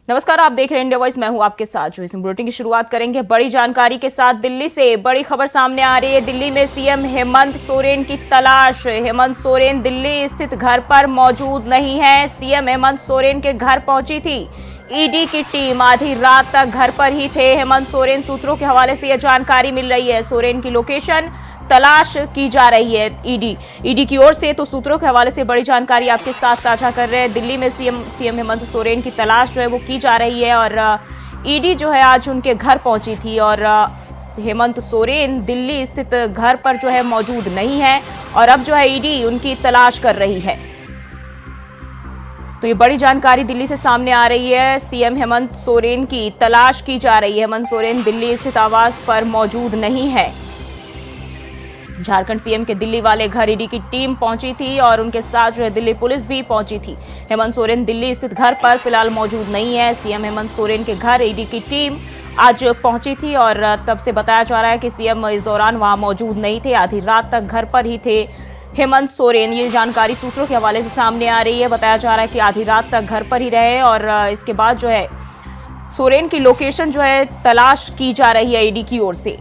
नमस्कार, आप देख रहे हैं इंडिया वॉइस। मैं हूं आपके साथ। जो इस बुलेटिन की शुरुआत करेंगे बड़ी जानकारी के साथ। दिल्ली से बड़ी खबर सामने आ रही है। दिल्ली में सीएम हेमंत सोरेन की तलाश। हेमंत सोरेन दिल्ली स्थित घर पर मौजूद नहीं है। सीएम हेमंत सोरेन के घर पहुंची थी ईडी की टीम। आधी रात तक घर पर ही थे हेमंत सोरेन। सूत्रों के हवाले से यह जानकारी मिल रही है। सोरेन की लोकेशन तलाश की जा रही है ईडी की ओर से। तो सूत्रों के हवाले से बड़ी जानकारी आपके साथ साझा कर रहे हैं। दिल्ली में सीएम हेमंत सोरेन की तलाश जो है वो की जा रही है और ईडी जो है आज उनके घर पहुंची थी और हेमंत सोरेन दिल्ली स्थित घर पर जो है मौजूद नहीं है और अब जो है ईडी उनकी तलाश कर रही है। तो ये बड़ी जानकारी दिल्ली से सामने आ रही है। सीएम हेमंत सोरेन की तलाश की जा रही है। हेमंत सोरेन दिल्ली स्थित आवास पर मौजूद नहीं है। झारखंड सीएम के दिल्ली वाले घर ईडी की टीम पहुंची थी और उनके साथ जो है दिल्ली पुलिस भी पहुंची थी। हेमंत सोरेन दिल्ली स्थित घर पर फिलहाल मौजूद नहीं है। सीएम हेमंत सोरेन के घर ईडी की टीम आज पहुंची थी और तब से बताया जा रहा है कि सीएम इस दौरान वहां मौजूद नहीं थे। आधी रात तक घर पर ही थे हेमंत सोरेन। ये जानकारी सूत्रों के हवाले से सामने आ रही है। बताया जा रहा है कि आधी रात तक घर पर ही रहे और इसके बाद जो है सोरेन की लोकेशन जो है तलाश की जा रही है ईडी की ओर से।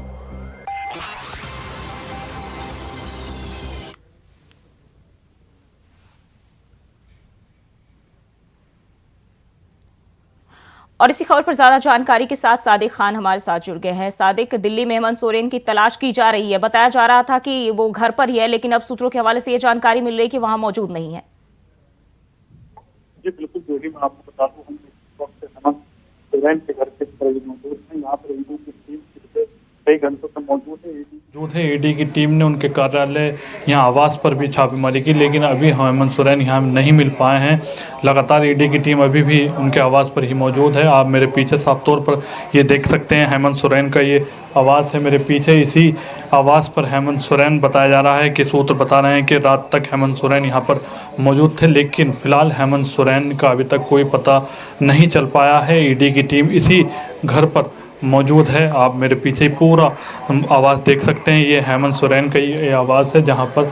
और इसी खबर पर ज्यादा जानकारी के साथ सादिक खान हमारे साथ जुड़ गए हैं। सादिक, दिल्ली में हेमंत सोरेन की तलाश की जा रही है। बताया जा रहा था कि वो घर पर ही है, लेकिन अब सूत्रों के हवाले से ये जानकारी मिल रही है कि वहां मौजूद नहीं है। जी बिल्कुल, जो ही मैं आपको बता दूं, हम इस वक्त हेमंत सोरेन के घर के करीब मौजूद हैं। यहाँ पर ईडी की टीम पिछले कई घंटों से मौजूद है। ईडी की टीम ने उनके कार्यालय यहाँ आवास पर भी छापेमारी की, लेकिन अभी हेमंत सोरेन यहाँ नहीं मिल पाए हैं। लगातार ईडी की टीम अभी भी उनके आवास पर ही मौजूद है। आप मेरे पीछे साफ तौर पर ये देख सकते हैं, हेमंत सोरेन का ये आवास है मेरे पीछे। इसी आवास पर हेमंत सोरेन, बताया जा रहा है कि सूत्र बता रहे हैं कि रात तक हेमंत सोरेन यहाँ पर मौजूद थे, लेकिन फिलहाल हेमंत सोरेन का अभी तक कोई पता नहीं चल पाया है। ईडी की टीम इसी घर पर मौजूद है। आप मेरे पीछे पूरा आवाज़ देख सकते हैं। ये हेमंत सोरेन का ये आवाज़ है जहाँ पर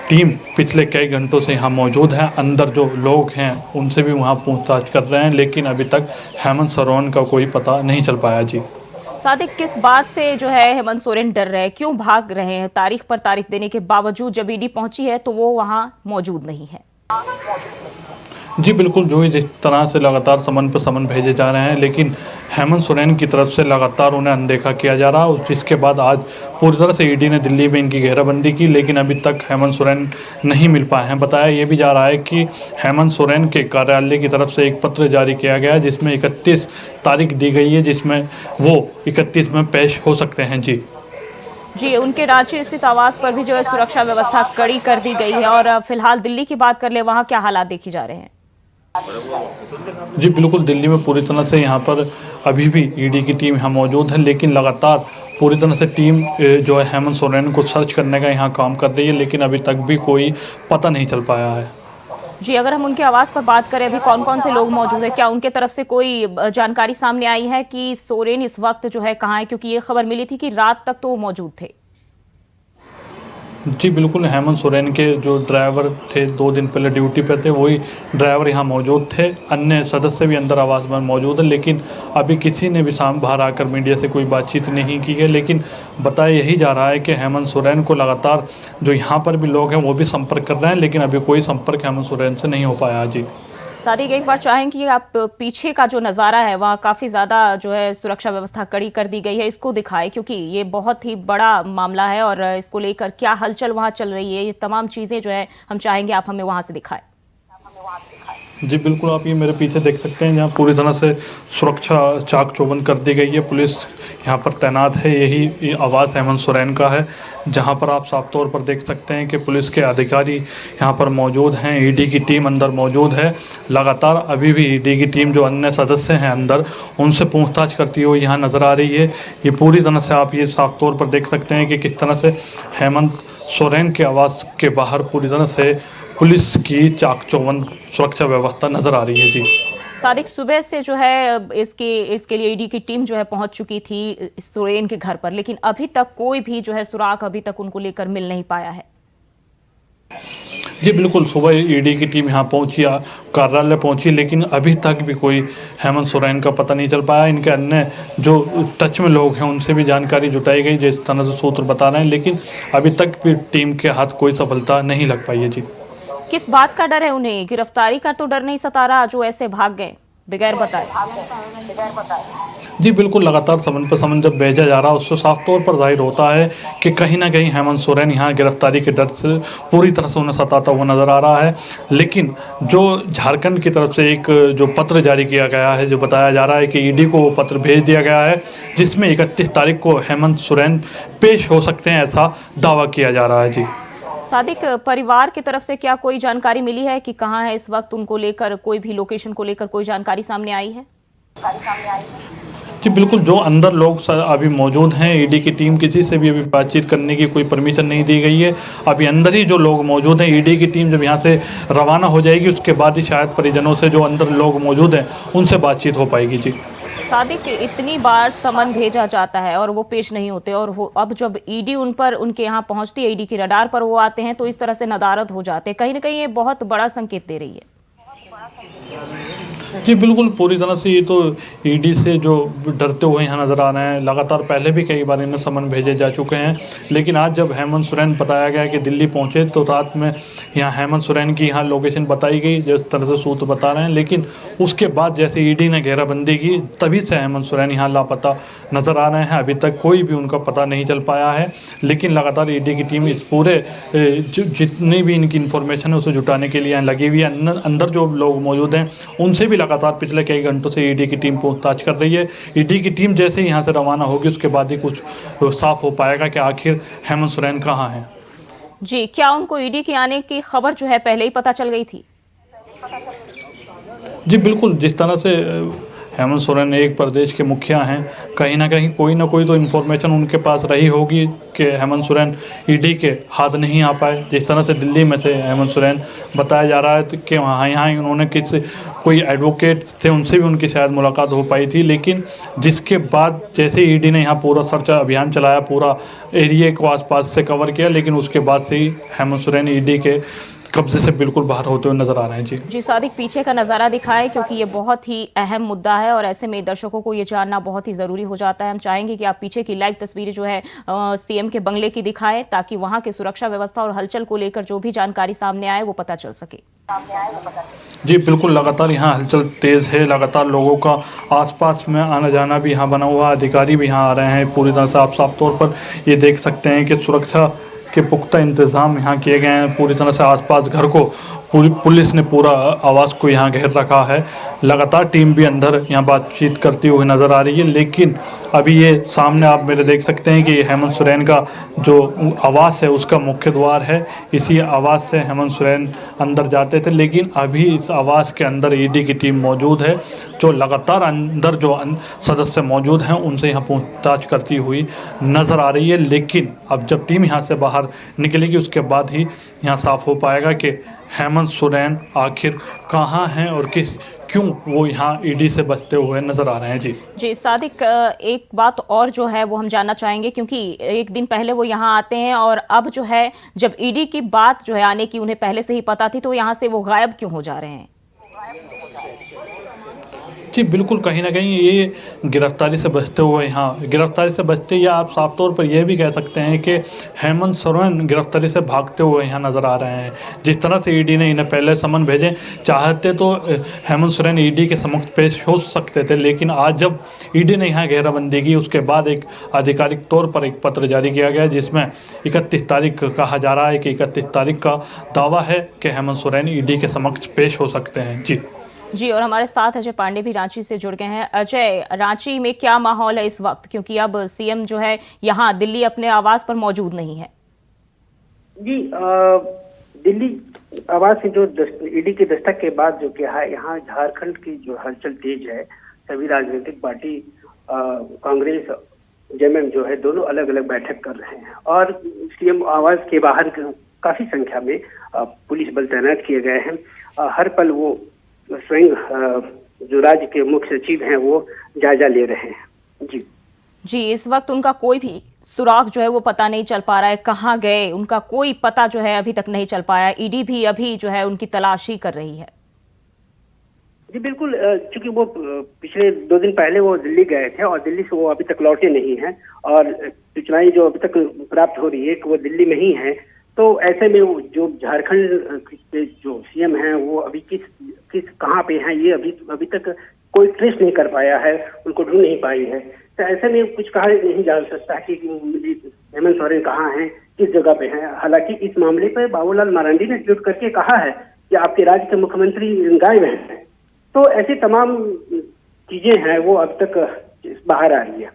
टीम पिछले कई घंटों से यहाँ मौजूद है। अंदर जो लोग हैं उनसे भी वहाँ पूछताछ कर रहे हैं, लेकिन अभी तक हेमंत सोरेन का कोई पता नहीं चल पाया। जी सादिक, किस बात से जो है हेमंत सोरेन डर रहे हैं, क्यों भाग रहे हैं? तारीख पर तारीख देने के बावजूद जब ईडी पहुंची है तो वो वहां मौजूद नहीं है। जी बिल्कुल, जो ही जिस तरह से लगातार समन पर समन भेजे जा रहे हैं, लेकिन हेमंत सोरेन की तरफ से लगातार उन्हें अनदेखा किया जा रहा है। जिसके बाद आज पूरी तरह से ईडी ने दिल्ली में इनकी घेराबंदी की, लेकिन अभी तक हेमंत सोरेन नहीं मिल पाए हैं। बताया ये भी जा रहा है कि हेमंत सोरेन के कार्यालय की तरफ से एक पत्र जारी किया गया है जिसमें 31 तारीख दी गई है, जिसमें वो 31 में पेश हो सकते हैं। जी, उनके रांची स्थित आवास पर भी जो है सुरक्षा व्यवस्था कड़ी कर दी गई है। और फिलहाल दिल्ली की बात कर ले, वहां क्या हालात देखे जा रहे हैं? जी बिल्कुल, दिल्ली में पूरी तरह से यहाँ पर अभी भी ईडी की टीम यहाँ मौजूद है, लेकिन लगातार पूरी तरह से टीम जो है हेमंत सोरेन को सर्च करने का यहाँ काम कर रही है, लेकिन अभी तक भी कोई पता नहीं चल पाया है। जी, अगर हम उनके आवास पर बात करें, अभी कौन कौन से लोग मौजूद हैं? क्या उनके तरफ से कोई जानकारी सामने आई है कि सोरेन इस वक्त जो है कहाँ है? क्योंकि ये खबर मिली थी कि रात तक तो वो मौजूद थे। जी बिल्कुल, हेमंत सोरेन के जो ड्राइवर थे 2 दिन पहले ड्यूटी पे थे, वही ड्राइवर यहाँ मौजूद थे। अन्य सदस्य भी अंदर आवास में मौजूद है, लेकिन अभी किसी ने भी बाहर आकर मीडिया से कोई बातचीत नहीं की है। लेकिन बताया यही जा रहा है कि हेमंत सोरेन को लगातार जो यहाँ पर भी लोग हैं वो भी संपर्क कर रहे हैं, लेकिन अभी कोई संपर्क हेमंत सोरेन से नहीं हो पाया। जी सादिक, एक बार चाहेंगे कि आप पीछे का जो नज़ारा है वहाँ काफ़ी ज़्यादा जो है सुरक्षा व्यवस्था कड़ी कर दी गई है, इसको दिखाएं, क्योंकि ये बहुत ही बड़ा मामला है और इसको लेकर क्या हलचल वहाँ चल रही है, ये तमाम चीज़ें जो है हम चाहेंगे आप हमें वहाँ से दिखाएं। जी बिल्कुल, आप ये मेरे पीछे देख सकते हैं, यहाँ पूरी तरह से सुरक्षा चाक चौबंद कर दी गई है। पुलिस यहाँ पर तैनात है। यही आवास हेमंत सोरेन का है, जहाँ पर आप साफ तौर पर देख सकते हैं कि पुलिस के अधिकारी यहाँ पर मौजूद हैं। ईडी की टीम अंदर मौजूद है। लगातार अभी भी ईडी की टीम जो अन्य सदस्य हैं अंदर, उनसे पूछताछ करती हुई यहाँ नज़र आ रही है। ये पूरी तरह से आप ये साफ तौर पर देख सकते हैं कि किस तरह से हेमंत सोरेन के आवास के बाहर पूरी तरह से पुलिस की चाक चौबंद सुरक्षा व्यवस्था नजर आ रही है। जी सादिक, सुबह से जो है इसके लिए ईडी की टीम जो है पहुंच चुकी थी सोरेन के घर पर, लेकिन अभी तक कोई भी जो है सुराग अभी तक उनको लेकर मिल नहीं पाया है। जी बिल्कुल, सुबह ईडी की टीम यहाँ पहुंची, कार्यालय पहुंची, लेकिन अभी तक भी कोई हेमंत सोरेन का पता नहीं चल पाया। इनके अन्य जो टच में लोग हैं उनसे भी जानकारी जुटाई गई, जिस तरह से सूत्र बता रहे हैं, लेकिन अभी तक भी टीम के हाथ कोई सफलता नहीं लग पाई है। जी, किस बात का डर है उन्हें? गिरफ्तारी का तो डर नहीं सता रहा जो ऐसे भाग गए बगैर बताए? जी बिल्कुल, लगातार समन पर समन जब भेजा जा रहा है उससे साफ तौर पर जाहिर होता है कि कहीं ना कहीं हेमंत सोरेन यहाँ गिरफ्तारी के डर से पूरी तरह से उन्हें सताता हुआ नजर आ रहा है। लेकिन जो झारखंड की तरफ से एक जो पत्र जारी किया गया है, जो बताया जा रहा है कि ईडी को वो पत्र भेज दिया गया है, जिसमें 31 तारीख को हेमंत सोरेन पेश हो सकते हैं, ऐसा दावा किया जा रहा है। जी सादिक, परिवार की तरफ से क्या कोई जानकारी मिली है कि कहाँ है इस वक्त? उनको लेकर कोई भी लोकेशन को लेकर कोई जानकारी सामने आई है? जी बिल्कुल, जो अंदर लोग अभी मौजूद हैं, ईडी की टीम, किसी से भी अभी बातचीत करने की कोई परमिशन नहीं दी गई है। अभी अंदर ही जो लोग मौजूद हैं, ईडी की टीम जब यहाँ से रवाना हो जाएगी उसके बाद ही शायद परिजनों से, जो अंदर लोग मौजूद हैं, उनसे बातचीत हो पाएगी। जी सादिक, इतनी बार समन भेजा जाता है और वो पेश नहीं होते, और अब जब ईडी उन पर, उनके यहाँ पहुंचती है, ईडी की रडार पर वो आते हैं, तो इस तरह से नदारद हो जाते हैं। कहीं ना कहीं ये बहुत बड़ा संकेत दे रही है। जी बिल्कुल, पूरी तरह से ये तो ईडी से जो डरते हुए यहाँ नज़र आ रहे हैं। लगातार पहले भी कई बार इन्हें समन भेजे जा चुके हैं, लेकिन आज जब हेमंत सोरेन बताया गया कि दिल्ली पहुँचे, तो रात में यहाँ हेमंत सोरेन की यहाँ लोकेशन बताई गई, जिस तरह से सूत्र बता रहे हैं। लेकिन उसके बाद जैसे ईडी ने घेराबंदी की, तभी से हेमंत सोरेन यहाँ लापता नज़र आ रहे हैं। अभी तक कोई भी उनका पता नहीं चल पाया है, लेकिन लगातार ईडी की टीम इस पूरे जितनी भी इनकी इन्फॉर्मेशन है उसे जुटाने के लिए यहाँ लगी हुई है। अंदर जो लोग मौजूद हैं उनसे भी लगातार पिछले कई घंटों से ईडी की टीम पूछताछ कर रही है। ईडी की टीम जैसे ही यहाँ से रवाना होगी उसके बाद ही कुछ साफ हो पाएगा कि आखिर हेमंत सोरेन कहाँ हैं। जी, क्या उनको ईडी के आने की खबर जो है पहले ही पता चल गई थी? जी बिल्कुल, जिस तरह से हेमंत सोरेन एक प्रदेश के मुखिया हैं, कहीं ना कहीं कोई ना कोई तो इन्फॉर्मेशन उनके पास रही होगी कि हेमंत सोरेन ईडी के हाथ नहीं आ पाए। जिस तरह से दिल्ली में थे हेमंत सोरेन, बताया जा रहा है कि वहाँ यहाँ उन्होंने कोई एडवोकेट थे, उनसे भी उनकी शायद मुलाकात हो पाई थी। लेकिन जिसके बाद जैसे ईडी ने यहाँ पूरा सर्च अभियान चलाया, पूरा एरिया को आसपास से कवर किया, लेकिन उसके बाद से ही हेमंत सोरेन ईडी के कब्जे से बिल्कुल बाहर होते हुए नजर आ रहे हैं। जी सादिक, पीछे का नज़ारा दिखाएं, क्योंकि ये बहुत ही अहम मुद्दा है और ऐसे में दर्शकों को ये जानना बहुत ही ज़रूरी हो जाता है। हम चाहेंगे कि आप पीछे की लाइव तस्वीरें जो है सीएम के बंगले की दिखाएं, ताकि वहां के सुरक्षा व्यवस्था और हलचल को लेकर जो भी जानकारी सामने आए वो पता चल सके। जी बिल्कुल, लगातार यहाँ हलचल तेज़ है, लगातार लोगों का आसपास में आना जाना भी यहाँ बना हुआ, अधिकारी भी यहाँ आ रहे हैं। पूरी तरह से आप साफ तौर पर ये देख सकते हैं कि सुरक्षा के पुख्ता इंतज़ाम यहाँ किए गए हैं। पूरी तरह से आसपास घर को पूरी पुलिस ने पूरा आवास को यहाँ घेर रखा है। लगातार टीम भी अंदर यहाँ बातचीत करती हुई नज़र आ रही है, लेकिन अभी ये सामने आप मेरे देख सकते हैं कि हेमंत सोरेन का जो आवास है उसका मुख्य द्वार है। इसी आवास से हेमंत सोरेन अंदर जाते थे, लेकिन अभी इस आवास के अंदर ईडी की टीम मौजूद है, जो लगातार अंदर जो सदस्य मौजूद हैं उनसे यहाँ पूछताछ करती हुई नज़र आ रही है। लेकिन अब जब टीम यहाँ से बाहर निकलेगी उसके बाद ही यहाँ साफ हो पाएगा कि हेमंत सोरेन आखिर कहाँ हैं और क्यों वो यहाँ ईडी से बचते हुए नजर आ रहे हैं। जी सादिक, एक बात और जो है वो हम जानना चाहेंगे, क्योंकि एक दिन पहले वो यहाँ आते हैं और अब जो है जब ईडी की बात जो है आने की उन्हें पहले से ही पता थी, तो यहाँ से वो गायब क्यों हो जा रहे हैं? जी बिल्कुल, कहीं ना कहीं ये गिरफ्तारी से बचते हुए गिरफ्तारी से बचते, या आप साफ तौर पर यह भी कह सकते हैं कि हेमंत सोरेन गिरफ्तारी से भागते हुए यहाँ नज़र आ रहे हैं। जिस तरह से ईडी ने इन्हें पहले समन भेजे, चाहते तो हेमंत सोरेन ईडी के समक्ष पेश हो सकते थे, लेकिन आज जब ईडी ने यहाँ घेराबंदी की उसके बाद एक आधिकारिक तौर पर एक पत्र जारी किया गया, जिसमें 31 तारीख कहा जा रहा है कि 31 तारीख का दावा है कि हेमंत सोरेन ईडी के समक्ष पेश हो सकते हैं। जी, और हमारे साथ अजय पांडे भी रांची से जुड़ गए हैं। अजय, रांची में क्या माहौल है इस वक्त, क्योंकि अब सीएम जो है यहाँ दिल्ली अपने आवास पर मौजूद नहीं है? जी, दिल्ली आवास से जो ईडी के दस्तक के बाद जो क्या है, यहाँ झारखंड की जो हलचल तेज है। सभी राजनीतिक पार्टी कांग्रेस जेएमएम जो है दोनों अलग अलग बैठक कर रहे हैं, और सीएम आवास के बाहर काफी संख्या में पुलिस बल तैनात किए गए हैं। हर पल वो स्वयं जो राज्य के मुख्य सचिव हैं वो जायजा ले रहे हैं। जी जी, इस वक्त उनका कोई भी सुराग जो है वो पता नहीं चल पा रहा है, कहाँ गए उनका कोई पता जो है अभी तक नहीं चल पाया। ईडी भी अभी जो है उनकी तलाश ही कर रही है। जी बिल्कुल, चूंकि वो पिछले 2 दिन पहले वो दिल्ली गए थे और दिल्ली से वो अभी तक लौटे नहीं हैं और सूचनाएं जो अभी तक प्राप्त हो रही है कि वो दिल्ली में ही हैं। तो ऐसे में वो जो झारखंड के जो सीएम हैं वो अभी किस कहाँ पे हैं ये अभी तक कोई ट्रेस नहीं कर पाया है, उनको ढूंढ नहीं पाई है। तो ऐसे में कुछ कहा नहीं जा सकता कि हेमंत सोरेन कहाँ हैं, किस जगह पे हैं। हालांकि इस मामले पर बाबूलाल मरांडी ने ट्वीट करके कहा है कि आपके राज्य के मुख्यमंत्री गायब हैं। तो ऐसी तमाम चीजें हैं वो अब तक बाहर आ रही है।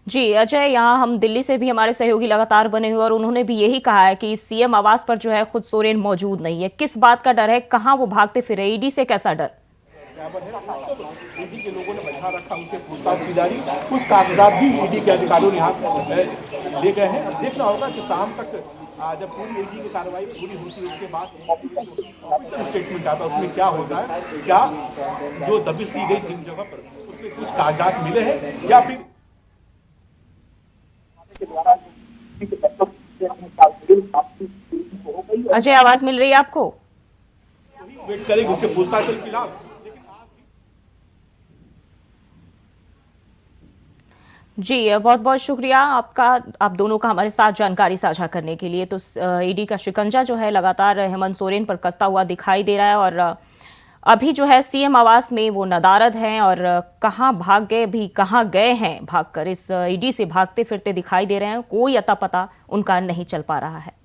जी अजय, यहाँ हम दिल्ली से भी हमारे सहयोगी लगातार बने हुए और उन्होंने भी यही कहा है कि सीएम आवास पर जो है खुद सोरेन मौजूद नहीं है। किस बात का डर है, कहाँ वो भागते फिरे, ईडी से कैसा डर? ईडी के लोगों ने बैठा रखा, उनसे पूछताछ की जा रही, कुछ कागजात भी ईडी के अधिकारियों ने हाथ ले गए हैं। अब देखना होगा कि शाम तक जब पूरी ईडी की कार्रवाई पूरी होती है उसके बाद स्टेटमेंट आता है, उसमें क्या होता है, क्या जो दबिश दी गई जिन जगह पर उसमें कुछ कागजात मिले हैं या फिर अजय, आवाज मिल रही है आपको? वेट करेंगे, उससे पूछताछ के खिलाफ। जी बहुत बहुत शुक्रिया आपका, आप दोनों का हमारे साथ जानकारी साझा करने के लिए। तो ईडी का शिकंजा जो है लगातार हेमंत सोरेन पर कसता हुआ दिखाई दे रहा है और अभी जो है सीएम आवास में वो नदारद हैं और कहाँ भाग गए, भी कहाँ गए हैं भागकर, इस ईडी से भागते फिरते दिखाई दे रहे हैं। कोई अता पता उनका नहीं चल पा रहा है।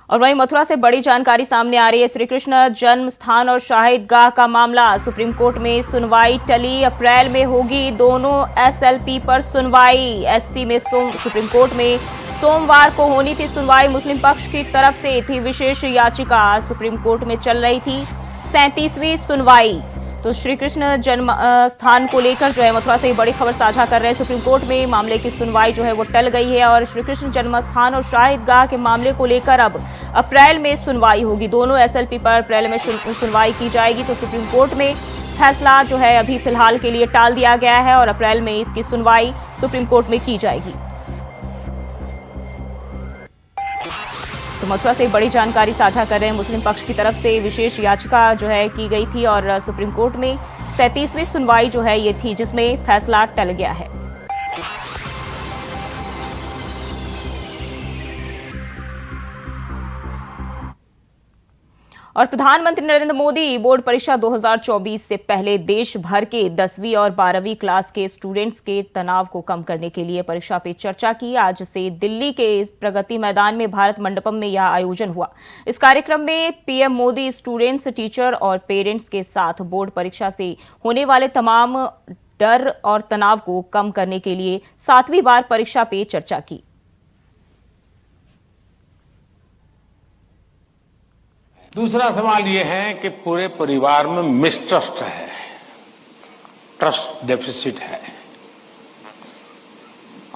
और वहीं मथुरा से बड़ी जानकारी सामने आ रही है। श्री कृष्ण जन्म स्थान और शाहिदगाह का मामला, सुप्रीम कोर्ट में सुनवाई टली, अप्रैल में होगी दोनों एसएलपी पर सुनवाई। एससी में सुप्रीम कोर्ट में सोमवार को होनी थी सुनवाई। मुस्लिम पक्ष की तरफ से थी विशेष याचिका, सुप्रीम कोर्ट में चल रही थी 37वीं सुनवाई। तो श्री कृष्ण जन्म स्थान को लेकर जो है मथुरा से बड़ी खबर साझा कर रहे हैं। सुप्रीम कोर्ट में मामले की सुनवाई जो है वो टल गई है और श्री कृष्ण जन्म स्थान और शाहिदगाह के मामले को लेकर अब अप्रैल में सुनवाई होगी। दोनों एसएलपी पर अप्रैल में सुनवाई की जाएगी। तो सुप्रीम कोर्ट में फैसला जो है अभी फिलहाल के लिए टाल दिया गया है और अप्रैल में इसकी सुनवाई सुप्रीम कोर्ट में की जाएगी। तो मथुरा से बड़ी जानकारी साझा कर रहे हैं। मुस्लिम पक्ष की तरफ से विशेष याचिका जो है की गई थी और सुप्रीम कोर्ट में 37वीं सुनवाई जो है ये थी, जिसमें फैसला टल गया है। और प्रधानमंत्री नरेंद्र मोदी बोर्ड परीक्षा 2024 से पहले देश भर के 10वीं और 12वीं क्लास के स्टूडेंट्स के तनाव को कम करने के लिए परीक्षा पे चर्चा की। आज से दिल्ली के प्रगति मैदान में भारत मंडपम में यह आयोजन हुआ। इस कार्यक्रम में पीएम मोदी स्टूडेंट्स, टीचर और पेरेंट्स के साथ बोर्ड परीक्षा से होने वाले तमाम डर और तनाव को कम करने के लिए 7वीं बार परीक्षा पे चर्चा की। दूसरा सवाल यह है कि पूरे परिवार में मिसट्रस्ट है, ट्रस्ट डेफिसिट है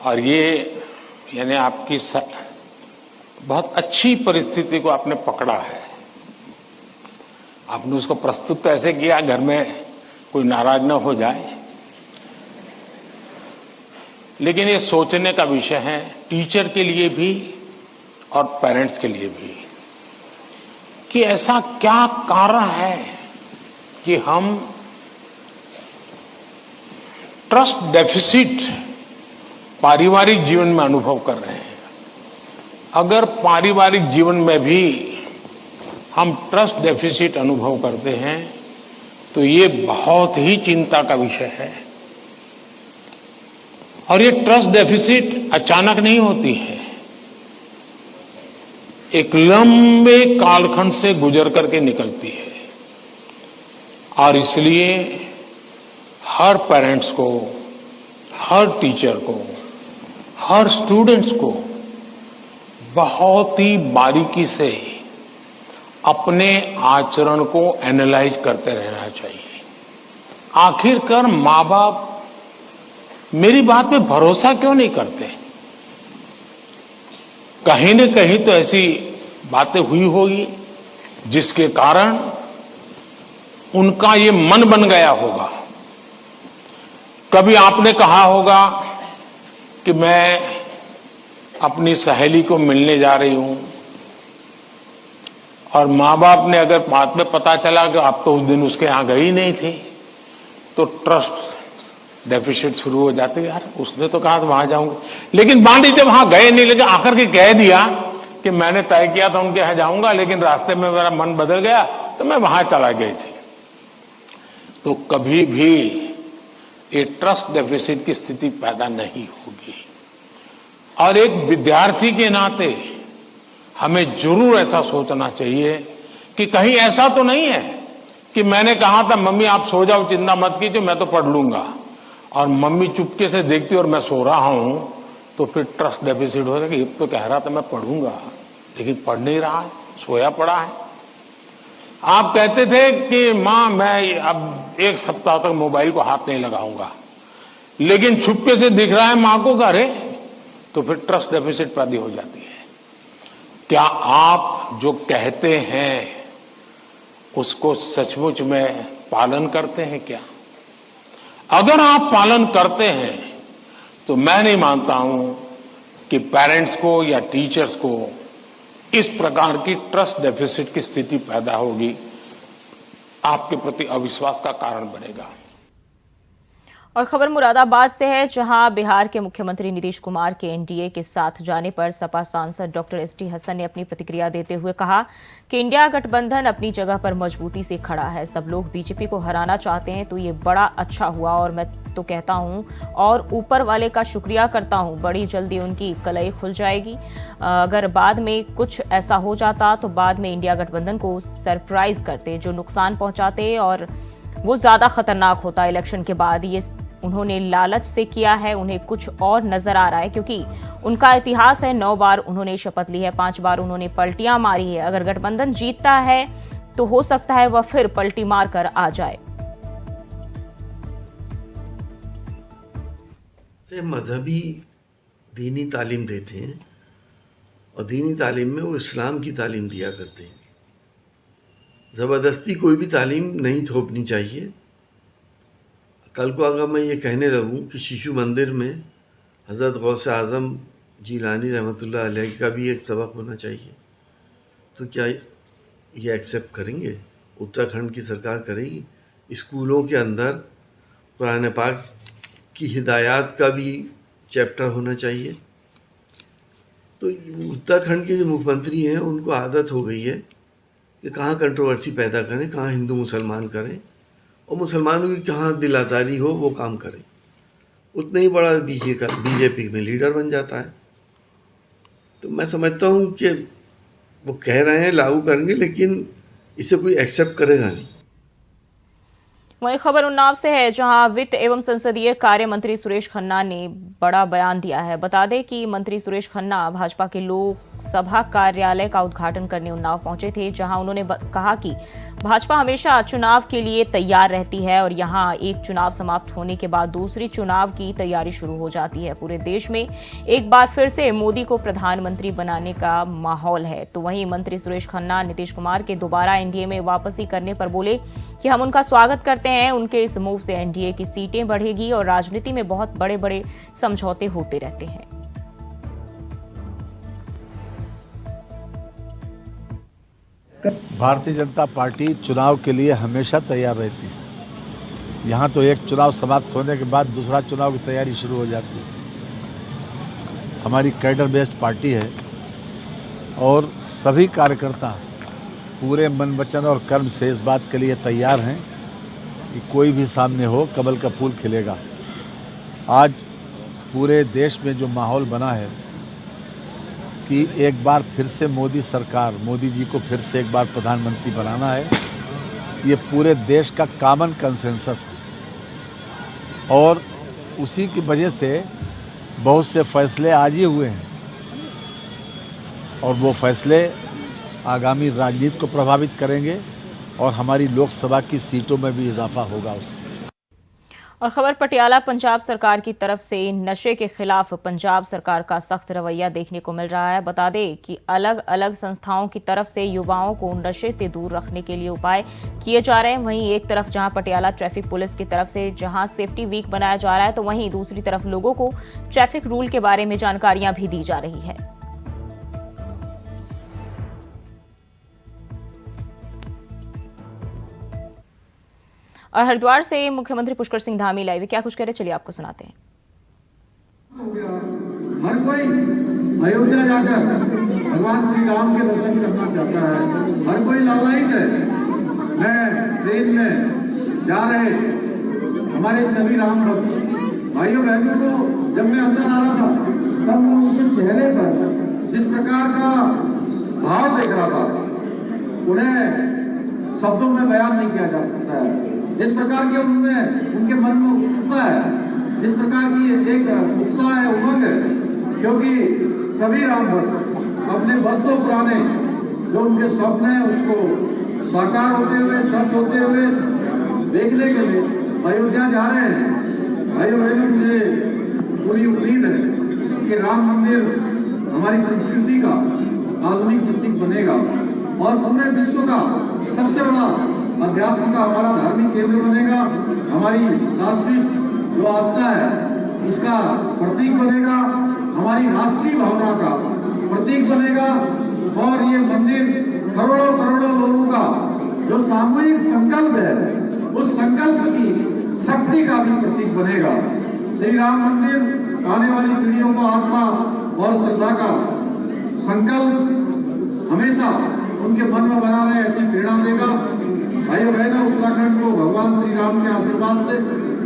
और ये यानी आपकी बहुत अच्छी परिस्थिति को आपने पकड़ा है। आपने उसको प्रस्तुत तो ऐसे किया घर में कोई नाराज न हो जाए, लेकिन ये सोचने का विषय है टीचर के लिए भी और पेरेंट्स के लिए भी कि ऐसा क्या कारण है कि हम ट्रस्ट डेफिसिट पारिवारिक जीवन में अनुभव कर रहे हैं। अगर पारिवारिक जीवन में भी हम ट्रस्ट डेफिसिट अनुभव करते हैं तो ये बहुत ही चिंता का विषय है और ये ट्रस्ट डेफिसिट अचानक नहीं होती है, एक लंबे कालखंड से गुजर करके निकलती है और इसलिए हर पेरेंट्स को, हर टीचर को, हर स्टूडेंट्स को बहुत ही बारीकी से अपने आचरण को एनालाइज करते रहना चाहिए। आखिरकार माँ बाप मेरी बात पे भरोसा क्यों नहीं करते? कहीं न कहीं तो ऐसी बातें हुई होगी जिसके कारण उनका ये मन बन गया होगा। कभी आपने कहा होगा कि मैं अपनी सहेली को मिलने जा रही हूं और मां बाप ने अगर बाद में पता चला कि आप तो उस दिन उसके यहां गई नहीं थी, तो ट्रस्ट डेफिसिट शुरू हो जाते। यार उसने तो कहा था वहां जाऊंगी, लेकिन बांडी जब वहां गए नहीं, लेकिन आकर के कह दिया कि मैंने तय किया था उनके यहां जाऊंगा, लेकिन रास्ते में मेरा मन बदल गया तो मैं वहां चला गई थी। तो कभी भी ये ट्रस्ट डेफिसिट की स्थिति पैदा नहीं होगी। और एक विद्यार्थी के नाते हमें जरूर ऐसा सोचना चाहिए कि कहीं ऐसा तो नहीं है कि मैंने कहा था मम्मी आप सो जाओ, चिंता मत कीजिए, मैं तो पढ़ लूंगा, और मम्मी चुपके से देखती और मैं सो रहा हूं, तो फिर ट्रस्ट डेफिसिट हो जाएगा कि ये तो कह रहा था मैं पढ़ूंगा, लेकिन पढ़ नहीं रहा है, सोया पड़ा है। आप कहते थे कि मां मैं अब 1 सप्ताह तक मोबाइल को हाथ नहीं लगाऊंगा, लेकिन छुपके से दिख रहा है मां को घरे, तो फिर ट्रस्ट डेफिसिट पैदा हो जाती है। क्या आप जो कहते हैं उसको सचमुच में पालन करते हैं क्या? अगर आप पालन करते हैं तो मैं नहीं मानता हूं कि पेरेंट्स को या टीचर्स को इस प्रकार की ट्रस्ट डेफिसिट की स्थिति पैदा होगी, आपके प्रति अविश्वास का कारण बनेगा। और खबर मुरादाबाद से है, जहां बिहार के मुख्यमंत्री नीतीश कुमार के एनडीए के साथ जाने पर सपा सांसद डॉक्टर एसटी हसन ने अपनी प्रतिक्रिया देते हुए कहा कि इंडिया गठबंधन अपनी जगह पर मजबूती से खड़ा है। सब लोग बीजेपी को हराना चाहते हैं, तो ये बड़ा अच्छा हुआ और मैं तो कहता हूं और ऊपर वाले का शुक्रिया करता हूं, बड़ी जल्दी उनकी कलई खुल जाएगी। अगर बाद में कुछ ऐसा हो जाता तो बाद में इंडिया गठबंधन को सरप्राइज करते, जो नुकसान पहुंचाते और वो ज्यादा खतरनाक होता। इलेक्शन के बाद ये उन्होंने लालच से किया है, उन्हें कुछ और नजर आ रहा है, क्योंकि उनका इतिहास है। 9 बार उन्होंने शपथ ली है, 5 बार उन्होंने पलटियां मारी है। अगर गठबंधन जीतता है तो हो सकता है वह फिर पलटी मार कर आ जाए। मजहबी दीनी तालीम देते हैं और दीनी तालीम में वो इस्लाम की तालीम दिया करते हैं। ज़बरदस्ती कोई भी तालीम नहीं थोपनी चाहिए। कल को अगर मैं ये कहने लगूं कि शिशु मंदिर में हज़रत गौसे आज़म जीलानी रहमतुल्लाह अलैह का भी एक सबक होना चाहिए, तो क्या ये एक्सेप्ट करेंगे? उत्तराखंड की सरकार करेगी? स्कूलों के अंदर कुरान पाक की हिदायत का भी चैप्टर होना चाहिए। तो उत्तराखंड के जो मुख्यमंत्री हैं उनको आदत हो गई है कि कहाँ कंट्रोवर्सी पैदा करें, कहाँ हिंदू मुसलमान करें, और मुसलमानों की कहाँ दिल आज़ारी हो वो काम करें। उतना ही बड़ा बीजेपी में लीडर बन जाता है। तो मैं समझता हूँ कि वो कह रहे हैं लागू करेंगे, लेकिन इसे कोई एक्सेप्ट करेगा नहीं। वहीं खबर उन्नाव से है, जहां वित्त एवं संसदीय कार्य मंत्री सुरेश खन्ना ने बड़ा बयान दिया है। बता दें कि मंत्री सुरेश खन्ना भाजपा के लोकसभा कार्यालय का उद्घाटन करने उन्नाव पहुंचे थे, जहां उन्होंने कहा कि भाजपा हमेशा चुनाव के लिए तैयार रहती है और यहां एक चुनाव समाप्त होने के बाद दूसरी चुनाव की तैयारी शुरू हो जाती है। पूरे देश में एक बार फिर से मोदी को प्रधानमंत्री बनाने का माहौल है। तो वहीं मंत्री सुरेश खन्ना नीतीश कुमार के दोबारा एनडीए में वापसी करने पर बोले कि हम उनका स्वागत करते हैं। उनके इस मूव से एनडीए की सीटें बढ़ेगी और राजनीति में बहुत बड़े बड़े समझौते होते रहते हैं। भारतीय जनता पार्टी चुनाव के लिए हमेशा तैयार रहती है। यहाँ तो एक चुनाव समाप्त होने के बाद दूसरा चुनाव की तैयारी शुरू हो जाती है। हमारी कैडर बेस्ड पार्टी है और सभी कार्यकर्ता पूरे मन वचन और कर्म से इस बात के लिए तैयार हैं कि कोई भी सामने हो कमल का फूल खिलेगा। आज पूरे देश में जो माहौल बना है कि एक बार फिर से मोदी सरकार, मोदी जी को फिर से एक बार प्रधानमंत्री बनाना है, ये पूरे देश का कॉमन कंसेंसस है और उसी की वजह से बहुत से फैसले आज ही हुए हैं और वो फैसले आगामी राजनीति को प्रभावित करेंगे और हमारी लोकसभा की सीटों में भी इजाफा होगा उससे। और खबर पटियाला। पंजाब सरकार की तरफ से नशे के खिलाफ पंजाब सरकार का सख्त रवैया देखने को मिल रहा है। बता दें कि अलग अलग संस्थाओं की तरफ से युवाओं को नशे से दूर रखने के लिए उपाय किए जा रहे हैं। वहीं एक तरफ जहां पटियाला ट्रैफिक पुलिस की तरफ से जहां सेफ्टी वीक बनाया जा रहा है, तो वहीं दूसरी तरफ लोगों को ट्रैफिक रूल के बारे में जानकारियां भी दी जा रही है। और हरिद्वार से मुख्यमंत्री पुष्कर सिंह धामी लाइव, क्या कुछ कह रहे, चलिए आपको सुनाते हैं। हर कोई अयोध्या जाकर भगवान श्री राम के दर्शन करना चाहता है, हर कोई लालायित है। मैं ट्रेन में जा रहे हमारे सभी राम भक्त भाइयों बहनों को जब मैं अंदर आ रहा था, तब मैं उनके चेहरे पर जिस प्रकार का भाव देख रहा था, उन्हें शब्दों में बयान नहीं किया जा सकता है। जिस प्रकार के उनके मन में उत्सुकता है, जिस प्रकार की एक उत्साह है, उमंग है, क्योंकि सभी राम भक्त अपने वर्षों पुराने जो उनके स्वप्न है उसको साकार होते हुए, सच होते हुए देखने के लिए अयोध्या जा रहे हैं। भाइयों बहनों, मुझे पूरी उम्मीद है कि राम मंदिर हमारी संस्कृति का आधुनिक प्रतीक बनेगा और पूरे विश्व का सबसे बड़ा अध्यात्म का हमारा धार्मिक केंद्र बनेगा। हमारी शास्त्रीय जो आस्था है उसका प्रतीक बनेगा, हमारी राष्ट्रीय भावना का प्रतीक बनेगा और ये मंदिर करोड़ों करोड़ों लोगों का जो सामूहिक संकल्प है, उस संकल्प की शक्ति का भी प्रतीक बनेगा। श्री राम मंदिर आने वाली पीढ़ियों को आस्था और श्रद्धा का संकल्प हमेशा उनके मन में बना रहे, ऐसी प्रेरणा देगा। भाइयों बहनों, उत्तराखंड को भगवान श्री राम के आशीर्वाद से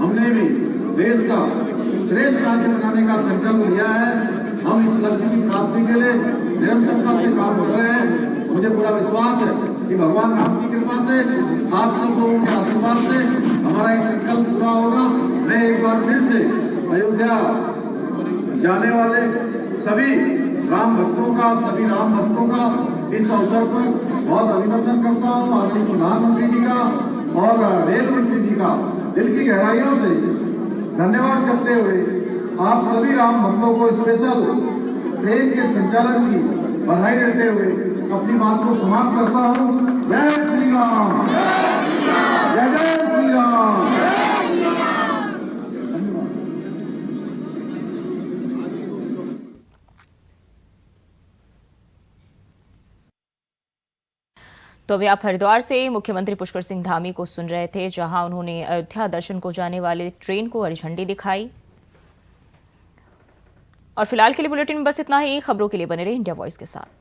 हमने भी देश का श्रेष्ठ राज्य बनाने का संकल्प लिया है। हम इस लक्ष्य की प्राप्ति के लिए निरंतरता से काम कर रहे हैं। मुझे पूरा विश्वास है कि भगवान राम की कृपा से, आप सब लोगों के आशीर्वाद से हमारा ये संकल्प पूरा होगा। मैं एक बार फिर से अयोध्या जाने वाले सभी राम भक्तों का, सभी राम भक्तों का इस अवसर पर बहुत अभिनंदन करता हूँ। माननीय प्रधानमंत्री जी का और रेल मंत्री जी का दिल की गहराइयों से धन्यवाद करते हुए आप सभी राम भक्तों को स्पेशल ट्रेन के संचालन की बधाई देते हुए अपनी बात को समाप्त करता हूँ। जय श्री राम, जय जय श्री राम। तो अभी आप हरिद्वार से मुख्यमंत्री पुष्कर सिंह धामी को सुन रहे थे, जहां उन्होंने अयोध्या दर्शन को जाने वाले ट्रेन को हरी झंडी दिखाई। और फिलहाल के लिए बुलेटिन में बस इतना ही। खबरों के लिए बने रहे इंडिया वॉइस के साथ।